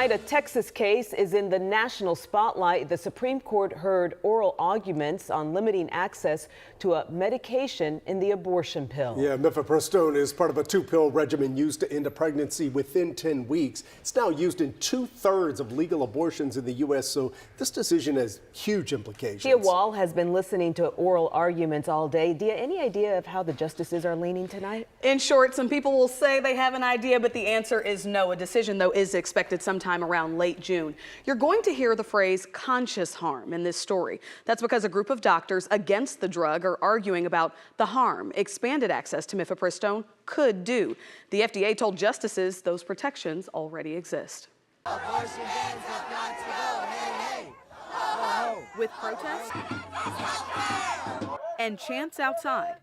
Tonight, a Texas case is in the national spotlight. The Supreme Court heard oral arguments on limiting access to a medication in the abortion pill. Yeah, mifepristone is part of a 2-pill regimen used to end a pregnancy within 10 weeks. It's now used in 2/3 of legal abortions in the U.S., so this decision has huge implications. Dia Wall has been listening to oral arguments all day. Dia, any idea of how the justices are leaning tonight? In short, some people will say they have an idea, but the answer is no. A decision, though, is expected sometime around late June. You're going to hear the phrase conscious harm in this story. That's because a group of doctors against the drug are arguing about the harm expanded access to mifepristone could do. The FDA told justices those protections already exist. With protests and chants outside,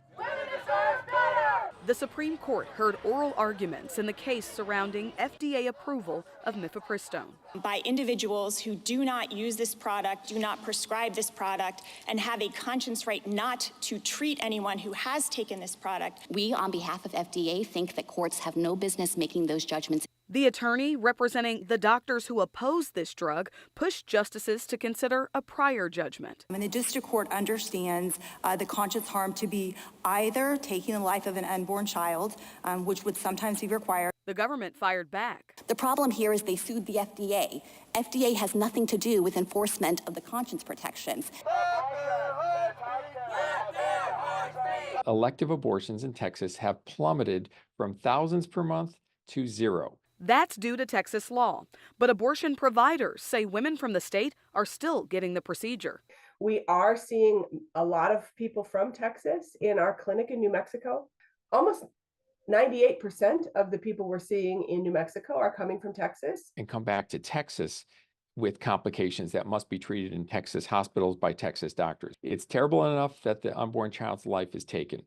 the Supreme Court heard oral arguments in the case surrounding FDA approval of mifepristone. By individuals who do not use this product, do not prescribe this product, and have a conscience right not to treat anyone who has taken this product. We, on behalf of FDA, think that courts have no business making those judgments. The attorney representing the doctors who oppose this drug pushed justices to consider a prior judgment. And the district court understands the conscious harm to be either taking the life of an unborn child, which would sometimes be required. The government fired back. The problem here is they sued the FDA. FDA has nothing to do with enforcement of the conscience protections. Elective abortions in Texas have plummeted from thousands per month to 0. That's due to Texas law. But abortion providers say women from the state are still getting the procedure. We are seeing a lot of people from Texas in our clinic in New Mexico. Almost 98% of the people we're seeing in New Mexico are coming from Texas. And come back to Texas with complications that must be treated in Texas hospitals by Texas doctors. It's terrible enough that the unborn child's life is taken,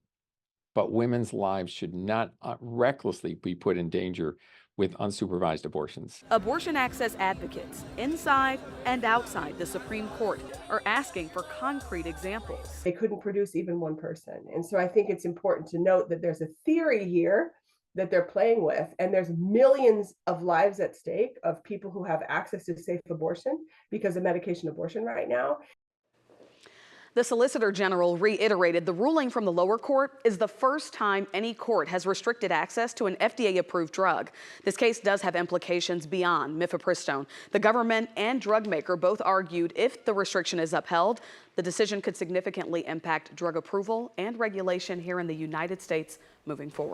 but women's lives should not recklessly be put in danger with unsupervised abortions. Abortion access advocates inside and outside the Supreme Court are asking for concrete examples. They couldn't produce even one person. And so I think it's important to note that there's a theory here that they're playing with, and there's millions of lives at stake of people who have access to safe abortion because of medication abortion right now. The Solicitor General reiterated the ruling from the lower court is the first time any court has restricted access to an FDA-approved drug. This case does have implications beyond mifepristone. The government and drug maker both argued if the restriction is upheld, the decision could significantly impact drug approval and regulation here in the United States moving forward.